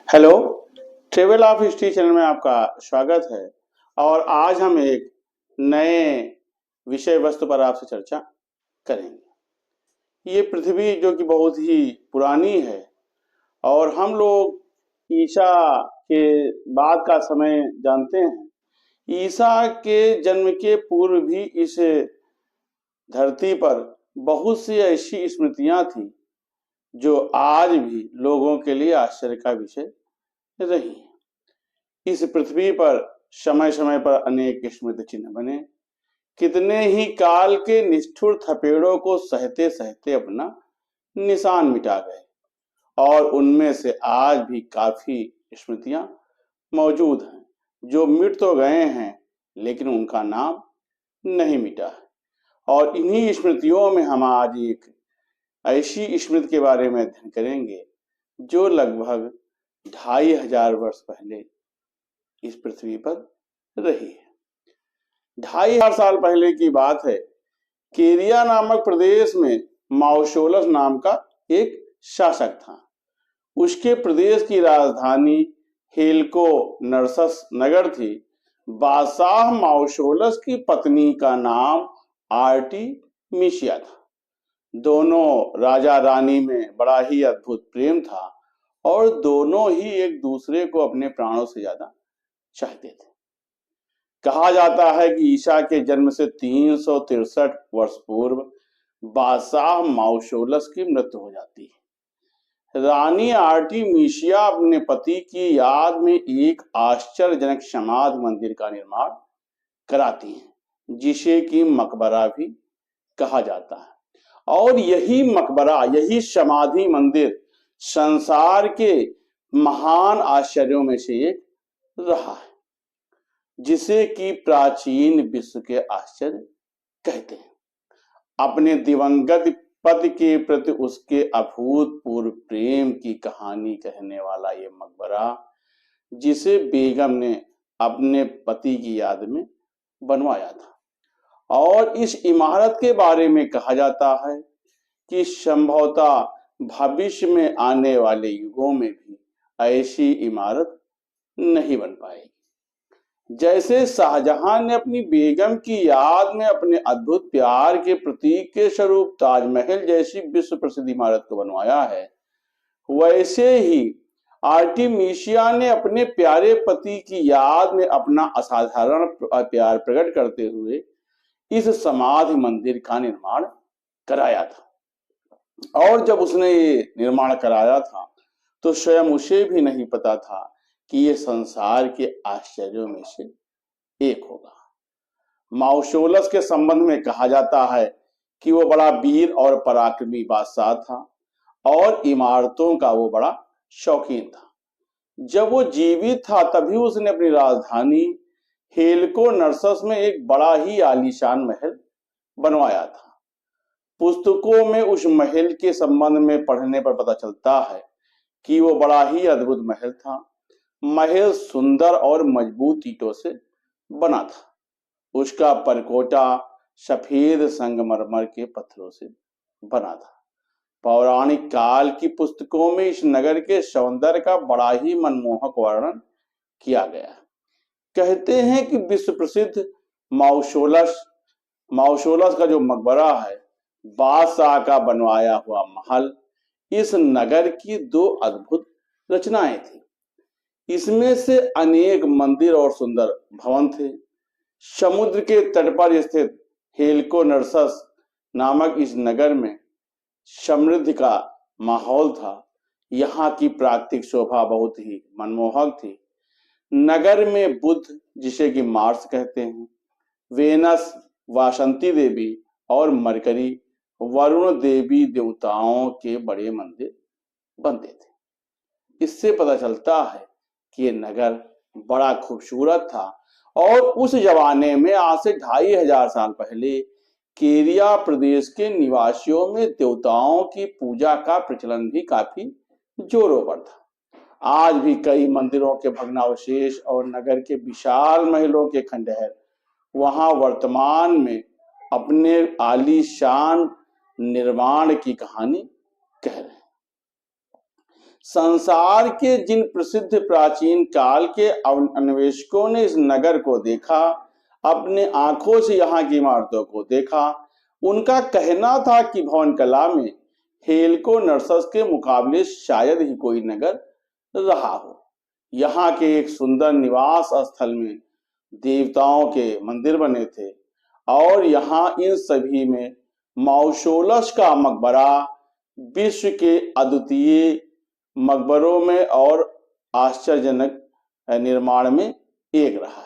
Hello. Travel of history channel में आपका स्वागत है। और आज हम एक नए विषय वस्तु पर आपसे चर्चा करेंगे। ये पृथ्वी जो कि बहुत ही पुरानी है और हम लोग ईसा के बाद का समय जानते हैं। ईसा के जन्म के पूर्व भी इस धरती पर बहुत सी ऐसी स्मृतियां थी जो आज भी लोगों के लिए आश्चर्य का विषय रही। इस पृथ्वी पर समय समय पर अनेक स्मृति चिन्ह बने। कितने ही काल के निष्ठुर थपेड़ों को सहते सहते अपना निशान मिटा गए और उनमें से आज भी काफी स्मृतियां मौजूद हैं जो मिट तो गए हैं लेकिन उनका नाम नहीं मिटा है। और इन्हीं स्मृतियों में हम आज एक ऐसी स्मृति के बारे में अध्ययन करेंगे जो लगभग 2500 वर्ष पहले इस पृथ्वी पर रही है। 2500 साल पहले की बात है। केरिया नामक प्रदेश में माओशोलस नाम का एक शासक था। उसके प्रदेश की राजधानी हेल्को नरसस नगर थी। बादशाह माओशोलस की पत्नी का नाम आर्टिमिशिया था। दोनों राजा रानी में बड़ा ही अद्भुत प्रेम था और दोनों ही एक दूसरे को अपने प्राणों से ज्यादा चाहते थे। कहा जाता है कि ईसा के जन्म से 363 वर्ष पूर्व बादशाह माओशोलस की मृत्यु हो जाती है। रानी आर्टिमिशिया अपने पति की याद में एक आश्चर्यजनक समाधि मंदिर का निर्माण कराती हैं, जिसे कि मकबरा भी कहा जाता है। और यही मकबरा, यही समाधि मंदिर संसार के महान आश्चर्यों में से एक रहा है, जिसे कि प्राचीन विश्व के आश्चर्य कहते हैं। अपने दिवंगत पति के प्रति उसके अभूतपूर्व प्रेम की कहानी कहने वाला ये मकबरा, जिसे बेगम ने अपने पति की याद में बनवाया था। और इस इमारत के बारे में कहा जाता है कि संभवतः भविष्य में आने वाले युगों में भी ऐसी इमारत नहीं बन पाएगी। जैसे शाहजहां ने अपनी बेगम की याद में अपने अद्भुत प्यार के प्रतीक के स्वरूप ताजमहल जैसी विश्व प्रसिद्ध इमारत को बनवाया है, वैसे ही आर्टिमिशिया ने अपने प्यारे पति की याद में अपना असाधारण प्यार प्रकट करते हुए इस समाधि मंदिर का निर्माण कराया था। और जब उसने ये निर्माण कराया था तो स्वयं उसे भी नहीं पता था कि ये संसार के आश्चर्यों में से एक होगा। माओशोलस के संबंध में कहा जाता है कि वो बड़ा वीर और पराक्रमी बादशाह था और इमारतों का वो बड़ा शौकीन था। जब वो जीवित था तभी उसने अपनी राजधानी हेल्को नरसस में एक बड़ा ही आलीशान महल बनवाया था। पुस्तकों में उस महल के संबंध में पढ़ने पर पता चलता है कि वो बड़ा ही अद्भुत महल था। महल सुंदर और मजबूत ईंटों से बना था। उसका परकोटा सफेद संगमरमर के पत्थरों से बना था। पौराणिक काल की पुस्तकों में इस नगर के सौंदर्य का बड़ा ही मनमोहक वर्णन किया गया है। कहते हैं कि विश्व प्रसिद्ध माओशोलस का जो मकबरा है, बादशाह का बनवाया हुआ महल, इस नगर की दो अद्भुत रचनाएं थी। इसमें से अनेक मंदिर और सुंदर भवन थे। समुद्र के तट पर स्थित हेल्को नरसस नामक इस नगर में समृद्धि का माहौल था। यहाँ की प्राकृतिक शोभा बहुत ही मनमोहक थी। नगर में बुध, जिसे कि मार्स कहते हैं, वेनस, वासंती देवी और मरकरी, वरुण देवी देवताओं के बड़े मंदिर बनते थे। इससे पता चलता है कि ये नगर बड़ा खूबसूरत था। और उस जमाने में आज से 2500 साल पहले केरिया प्रदेश के निवासियों में देवताओं की पूजा का प्रचलन भी काफी जोरों पर था। आज भी कई मंदिरों के भग्नावशेष और नगर के विशाल महलों के खंडहर वहां वर्तमान में अपने आलीशान निर्माण की कहानी कह रहे हैं। संसार के जिन प्रसिद्ध प्राचीन काल के अन्वेषकों ने इस नगर को देखा, अपने आंखों से यहाँ की इमारतों को देखा, उनका कहना था कि भवन कला में हेलको नर्सस के मुकाबले शायद ही कोई नगर रहा हो। यहाँ के एक सुंदर निवास स्थल में देवताओं के मंदिर बने थे और यहाँ इन सभी में माउसोलस का मकबरा विश्व के अद्वितीय मकबरों में और आश्चर्यजनक निर्माण में एक रहा है।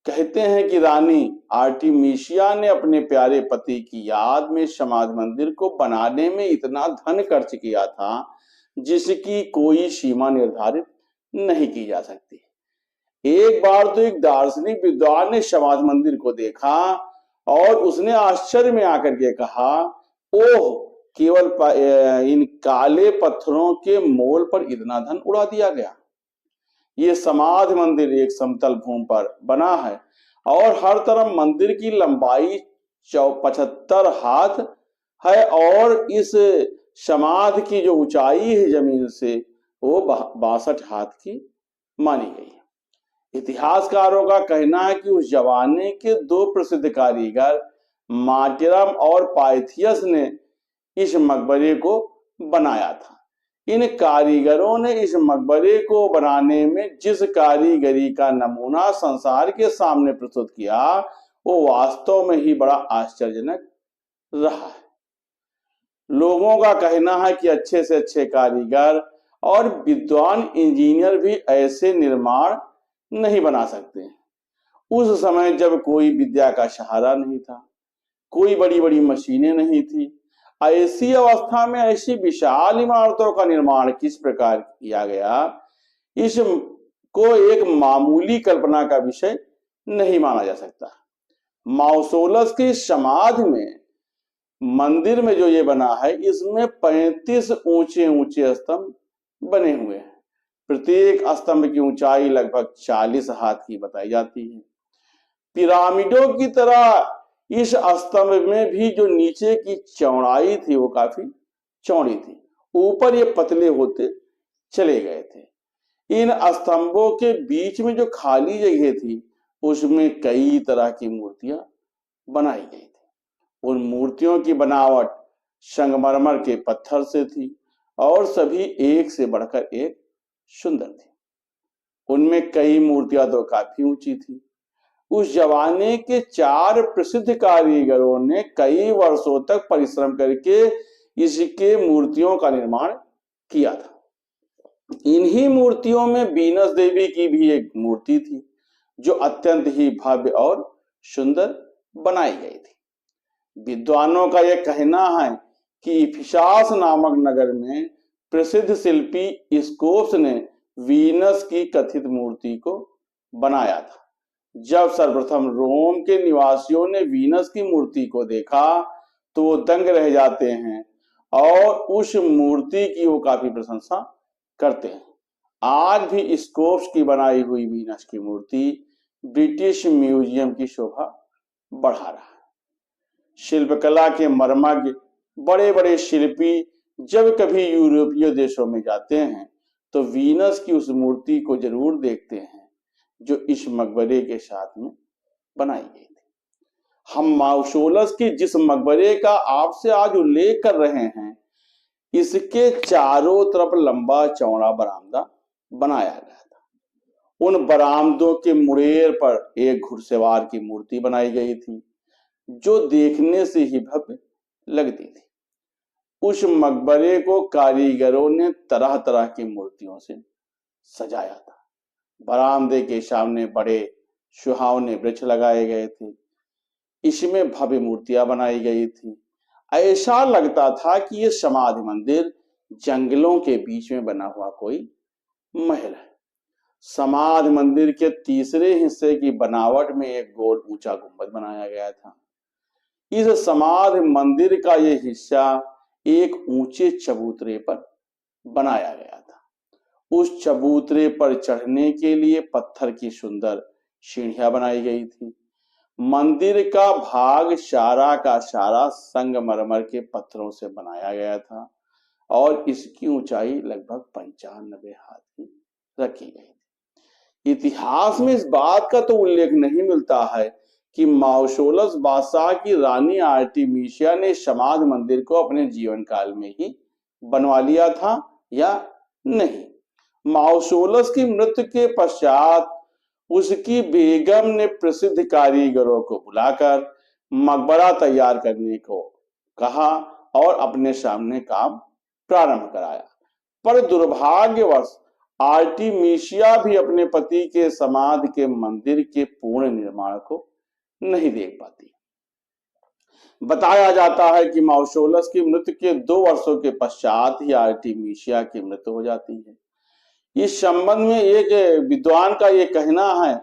कहते हैं कि रानी आर्टिमीशिया ने अपने प्यारे पति की याद में समाधि मंदिर को बनाने में इतना धन खर्च किया था जिसकी कोई सीमा निर्धारित नहीं की जा सकती। एक बार तो एक दार्शनिक विद्वान ने समाधि मंदिर को देखा और उसने आश्चर्य में आकर के कहा, ओह, केवल इन काले पत्थरों के मोल पर इतना धन उड़ा दिया गया। ये समाधि मंदिर एक समतल भूमि पर बना है और हर तरफ मंदिर की लंबाई 75 हाथ है और इस समाधि की जो ऊंचाई है जमीन से वो 62 हाथ की मानी गई है। इतिहासकारों का कहना है कि उस जमाने के दो प्रसिद्ध कारीगर मार्टिरम और पाइथियस ने इस मकबरे को बनाया था। इन कारीगरों ने इस मकबरे को बनाने में जिस कारीगरी का नमूना संसार के सामने प्रस्तुत किया वो वास्तव में ही बड़ा आश्चर्यजनक रहा है। लोगों का कहना है कि अच्छे से अच्छे कारीगर और विद्वान इंजीनियर भी ऐसे निर्माण नहीं बना सकते। उस समय जब कोई विद्या का सहारा नहीं था, कोई बड़ी बड़ी मशीनें नहीं थी, ऐसी अवस्था में ऐसी विशाल इमारतों का निर्माण किस प्रकार किया गया, इसको एक मामूली कल्पना का विषय नहीं माना जा सकता। माउसोलस की समाधि में मंदिर में जो ये बना है, इसमें 35 ऊंचे ऊंचे स्तंभ बने हुए हैं। प्रत्येक स्तंभ की ऊंचाई लगभग 40 हाथ की बताई जाती है। पिरामिडों की तरह इस स्तंभ में भी जो नीचे की चौड़ाई थी वो काफी चौड़ी थी, ऊपर ये पतले होते चले गए थे। इन स्तंभों के बीच में जो खाली जगह थी उसमें कई तरह की मूर्तियां बनाई गई थी। उन मूर्तियों की बनावट संगमरमर के पत्थर से थी और सभी एक से बढ़कर एक सुंदर थी। उनमें कई मूर्तियां तो काफी ऊंची थी। उस जमाने के 4 प्रसिद्ध कारीगरों ने कई वर्षों तक परिश्रम करके इसके मूर्तियों का निर्माण किया था। इन्हीं मूर्तियों में वीनस देवी की भी एक मूर्ति थी जो अत्यंत ही भव्य और सुंदर बनाई गई थी। विद्वानों का यह कहना है कि इफिसास नामक नगर में प्रसिद्ध शिल्पी स्कोप्स ने वीनस की कथित मूर्ति को बनाया था। जब सर्वप्रथम रोम के निवासियों ने वीनस की मूर्ति को देखा तो वो दंग रह जाते हैं और उस मूर्ति की वो काफी प्रशंसा करते हैं। आज भी स्कोप्स की बनाई हुई वीनस की मूर्ति ब्रिटिश म्यूजियम की शोभा बढ़ा रहा है। शिल्पकला के मर्मज्ञ बड़े बड़े शिल्पी जब कभी यूरोपीय देशों में जाते हैं तो वीनस की उस मूर्ति को जरूर देखते हैं जो इस मकबरे के साथ में बनाई गई थी। हम माउसोलस के जिस मकबरे का आपसे आज उल्लेख कर रहे हैं, इसके चारों तरफ लंबा चौड़ा बरामदा बनाया गया था। उन बरामदों के मुड़ेर पर एक घुड़सवार की मूर्ति बनाई गई थी जो देखने से ही भव्य लगती थी। उस मकबरे को कारीगरों ने तरह तरह की मूर्तियों से सजाया था। बरामदे के सामने बड़े सुहावने वृक्ष लगाए गए थे। इसमें भव्य मूर्तियां बनाई गई थी। ऐसा लगता था कि ये समाधि मंदिर जंगलों के बीच में बना हुआ कोई महल है। समाधि मंदिर के तीसरे हिस्से की बनावट में एक गोल ऊंचा गुंबद बनाया गया था। इस समाधि मंदिर का यह हिस्सा एक ऊंचे चबूतरे पर बनाया गया था। उस चबूतरे पर चढ़ने के लिए पत्थर की सुंदर सीढ़ियां बनाई गई थी। मंदिर का भाग सारा का सारा संगमरमर के पत्थरों से बनाया गया था और इसकी ऊंचाई लगभग 95 हाथ की रखी गई। इतिहास में इस बात का तो उल्लेख नहीं मिलता है कि माओसोलस बादशाह की रानी आर्टिमीशिया ने समाधि मंदिर को अपने जीवन काल में ही बनवा लिया था या नहीं। माओसोलस की मृत्यु के पश्चात उसकी बेगम ने प्रसिद्ध कारीगरों को बुलाकर मकबरा तैयार करने को कहा और अपने सामने काम प्रारंभ कराया, पर दुर्भाग्यवश आर्टिमीशिया भी अपने पति के समाधि के मंदिर के पूर्ण निर्माण को नहीं देख पाती। बताया जाता है कि माओसोलस की मृत्यु के 2 वर्षों के पश्चात ही आर्टिमीशिया की मृत्यु हो जाती है। इस संबंध में एक विद्वान का यह कहना है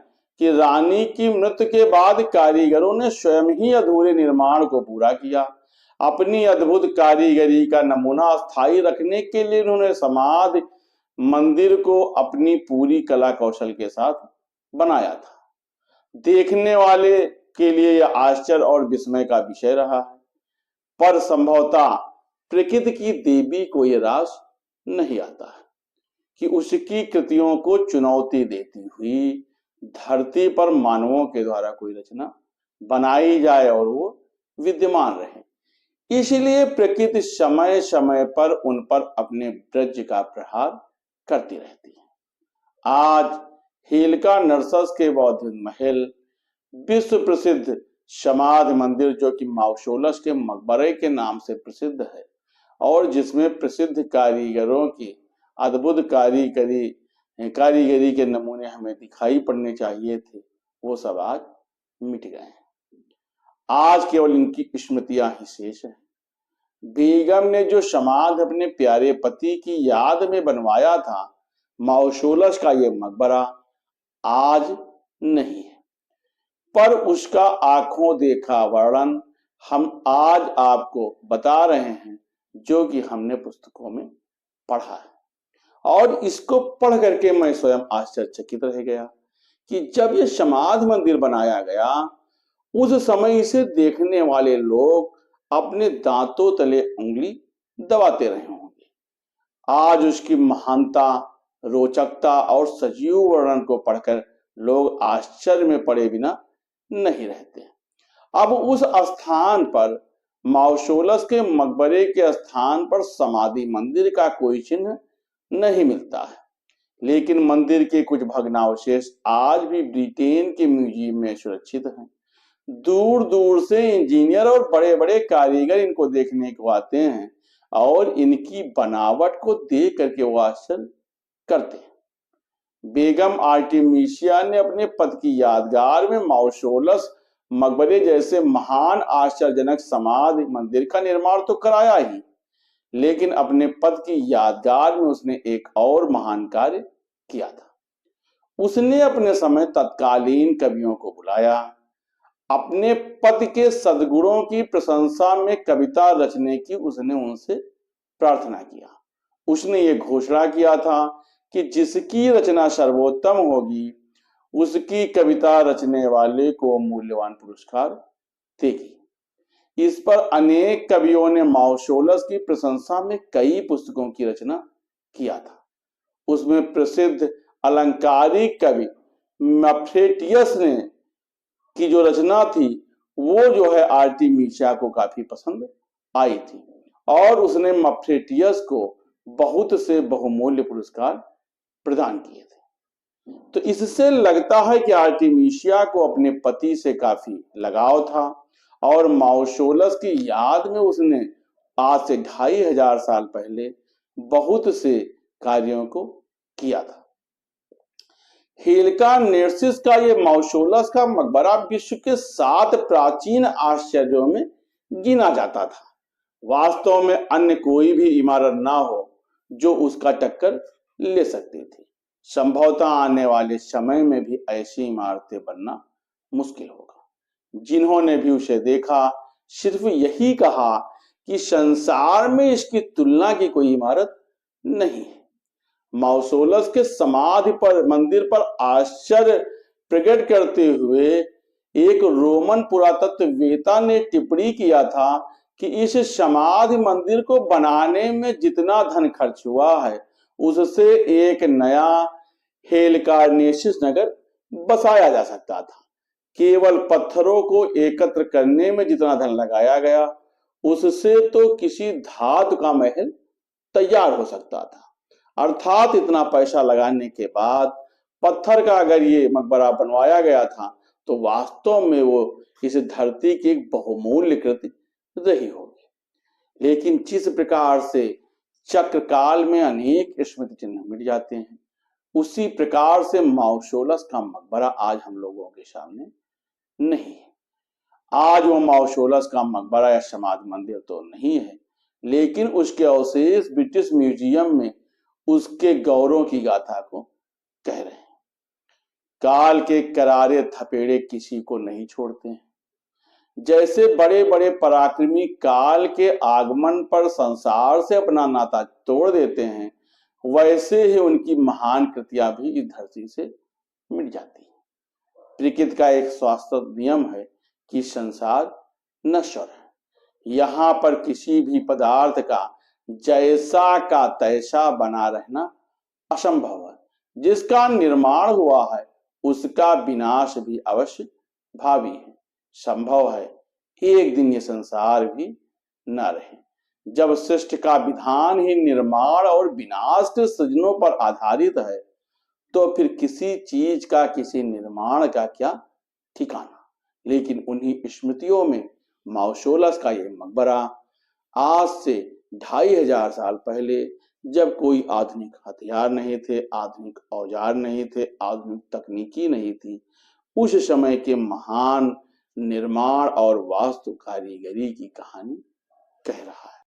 कि रानी की मृत्यु के बाद कारीगरों ने स्वयं ही अधूरे निर्माण को पूरा किया। अपनी अद्भुत कारीगरी का नमूना स्थायी रखने के लिए उन्होंने समाधि मंदिर को अपनी पूरी कला कौशल के साथ बनाया था। देखने वाले के लिए यह आश्चर्य और विस्मय का विषय रहा है, पर संभवतः प्रकृति की देवी को यह रास नहीं आता है कि उसकी कृतियों को चुनौती देती हुई धरती पर मानवों के द्वारा कोई रचना बनाई जाए और वो विद्यमान रहे। इसलिए प्रकृति समय समय पर उन पर अपने वज्र का प्रहार करती रहती है। आज हेलका नर्सस के बौद्ध महल विश्व प्रसिद्ध समाधि मंदिर, जो कि माओसोलस के मकबरे के नाम से प्रसिद्ध है और जिसमें प्रसिद्ध कारीगरों की अद्भुत कारीगरी के नमूने हमें दिखाई पड़ने चाहिए थे, वो सब आज मिट गए हैं। आज केवल इनकी स्मृतियां ही शेष हैं। बेगम ने जो समाधि अपने प्यारे पति की याद में बनवाया था, माओसोलस का ये मकबरा आज नहीं है, पर उसका आंखों देखा वर्णन हम आज आपको बता रहे हैं, जो कि हमने पुस्तकों में पढ़ा है। और इसको पढ़ करके मैं स्वयं आश्चर्यचकित रह गया कि जब ये समाधि मंदिर बनाया गया, उस समय इसे देखने वाले लोग अपने दांतों तले उंगली दबाते रहे होंगे। आज उसकी महानता, रोचकता और सजीव वर्णन को पढ़कर लोग आश्चर्य में पड़े बिना नहीं रहते। अब उस स्थान पर, माओसोलस के मकबरे के स्थान पर समाधि मंदिर का कोई चिन्ह नहीं मिलता है, लेकिन मंदिर के कुछ भग्नावशेष आज भी ब्रिटेन के म्यूजियम में सुरक्षित हैं। दूर दूर से इंजीनियर और बड़े बड़े कारीगर इनको देखने को आते हैं और इनकी बनावट को देख करके वो आश्चर्य करते हैं। बेगम आर्टिमीशिया ने अपने पति की यादगार में माओसोलस मकबरे जैसे महान आश्चर्यजनक समाधि मंदिर का निर्माण तो कराया ही, लेकिन अपने पति की यादगार में उसने एक और महान कार्य किया था। उसने अपने समय तत्कालीन कवियों को बुलाया, अपने पति के सद्गुणों की प्रशंसा में कविता रचने की उसने उनसे प्रार्थना किया। उसने ये घोषणा किया था कि जिसकी रचना सर्वोत्तम होगी, उसकी कविता रचने वाले को मूल्यवान पुरस्कार देगी। इस पर अनेक कवियों ने माओसोलस की प्रशंसा में कई पुस्तकों की रचना किया था। उसमें प्रसिद्ध अलंकारिक कवि मफ्रेटियस ने की जो रचना थी, वो जो है आर्टिमीशिया को काफी पसंद आई थी और उसने मफ्रेटियस को बहुत से बहुमूल्य पुरस्कार प्रदान किए थे। तो इससे लगता है कि आर्टिमीशिया को अपने पति से काफी लगाव था और माओसोलस की याद में उसने आज से 2500 साल पहले बहुत से कार्यों को किया था। हेलका नेर्सिस का यह माओसोलस का मकबरा विश्व के 7 प्राचीन आश्चर्यों में गिना जाता था। वास्तव में अन्य कोई भी इमारत ना हो जो उसका टक्कर ले सकती थी। संभवतः आने वाले समय में भी ऐसी इमारतें बनना मुश्किल होगा। जिन्होंने भी उसे देखा सिर्फ यही कहा कि संसार में इसकी तुलना की कोई इमारत नहीं है। माओसोलस के समाधि पर मंदिर पर आश्चर्य प्रकट करते हुए एक रोमन पुरातत्ववेत्ता ने टिप्पणी किया था कि इस समाधि मंदिर को बनाने में जितना धन खर्च हुआ है उससे एक नया हेलकार्नेसिस नगर बसाया जा सकता था। केवल पत्थरों को एकत्र करने में जितना धन लगाया गया उससे तो किसी धातु का महल तैयार हो सकता था। अर्थात इतना पैसा लगाने के बाद पत्थर का अगर ये मकबरा बनवाया गया था तो वास्तव में वो इस धरती की एक बहुमूल्य कृति रही होगी। लेकिन जिस प्रकार से चक्र काल में अनेक स्मृति चिन्ह मिट जाते हैं उसी प्रकार से माउसोलस का मकबरा आज हम लोगों के सामने नहीं है। आज वो माउसोलस का मकबरा या समाधि मंदिर तो नहीं है, लेकिन उसके अवशेष ब्रिटिश म्यूजियम में उसके गौरव की गाथा को कह रहे हैं। काल के करारे थपेड़े किसी को नहीं छोड़ते हैं। जैसे बड़े बड़े पराक्रमी काल के आगमन पर संसार से अपना नाता तोड़ देते हैं, वैसे ही उनकी महान कृतियां भी इस धरती से मिट जाती हैं। प्रकृति का एक शाश्वत नियम है कि संसार नश्वर है। यहाँ पर किसी भी पदार्थ का जैसा का तैसा बना रहना असंभव है। जिसका निर्माण हुआ है उसका विनाश भी अवश्य भावी है। संभव है एक दिन ये संसार भी न रहे। जब सृष्टि का विधान ही निर्माण और विनाश के सृजनों पर आधारित है तो फिर किसी चीज का किसी निर्माण का क्या ठिकाना। लेकिन उन्हीं स्मृतियों में माउसोलस का यह मकबरा आज से 2500 साल पहले, जब कोई आधुनिक हथियार नहीं थे, आधुनिक औजार नहीं थे, आधुनिक तकनीकी नहीं थी, उस समय के महान निर्माण और वास्तु कारीगरी की कहानी कह रहा है।